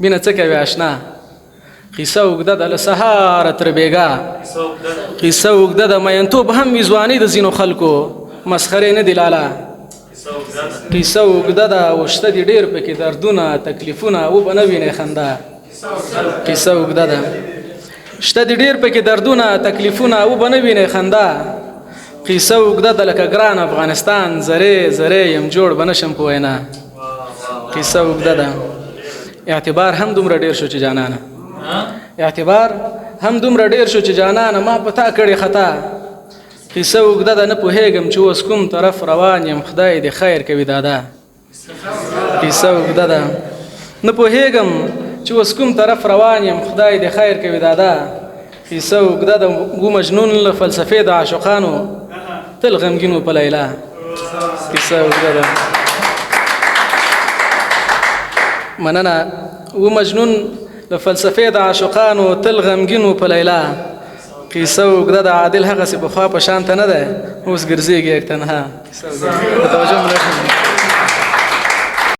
بینه څه کوي اشنا قصه اوږده ده له سهاره تر بېګا قصه اوږده ده مینتوب هم وي ځواني د ځینو خلکو مسخرې نه دي لالا قصه اوږده ده او شته دي ډېر پکې دردونه تکلیفونه او به نه وینې خندا قصه اوږده ده شته دي ډېر پکې دردونه تکلیفونه او به نه وینې خندا قصه اوږده ده لکه ګران افغانستان زرې زرې یم جوړ به نه شم په وینا قصه اوږده ده اعتبار هم دومره ډېر شو چې جانانه اعتبار هم دومره ډېر شو چې جانانه ما په تا کړې خطا قصه اوږده ده نه پوهېږم چې اوس کوم طرف روان یم خدای دې خیر کوي دادا قصه اوږده ده نه پوهېږم چې اوس کوم طرف روان یم خدای دې خیر کوي دادا قصه اوږده ده و مجنون له فلسفې د عاشقانو تل غمګین و په لیلا قصه اوږده ده مننه و مجنون له فلسفې د عاشقانو تل غمګین و په لیلا قصه اوږده ده عادل هغسې پخوا په شان ته نه دی اوس ګرځېږي یک تنها توجه